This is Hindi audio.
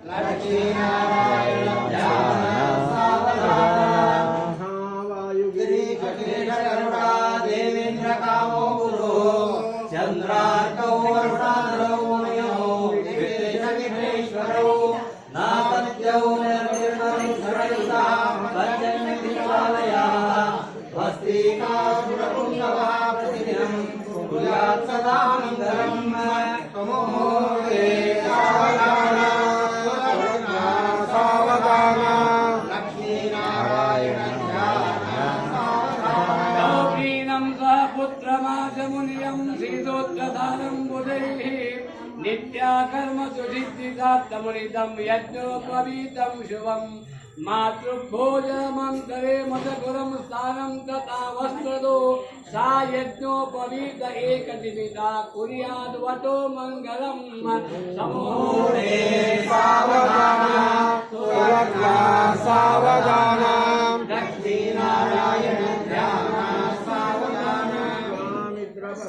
लक्ष्मीनारायण वायुगिरीशकेशगरुडा देवेन्द्र कामो गुरु चंद्रार्कौ वरुणाद्रौ मयो विश्वेश्वरौ नापत्यौ निर्विघ्नं सर्वदा भजन्ति विद्यालयाः वस्तिकासुरपुङ्गवः प्रतिदिनं कुर्यात् सदा मङ्गलम् तमोहे सावधान लक्ष्मीनारायण ध्यानं सह पुत्रमाजमुनियं श्रीदोत्रधानं बुधैः नित्याकर्म सुसिद्धिदात्तमुनितं यज्ञोपवीतं शुभम् मातृभोजमन्तरे मदगुरं स्थानं तथा वस्त्रदो सा यज्ञोपवीत एकदिविधा कुर्याद्वतो मङ्गलम् समूढे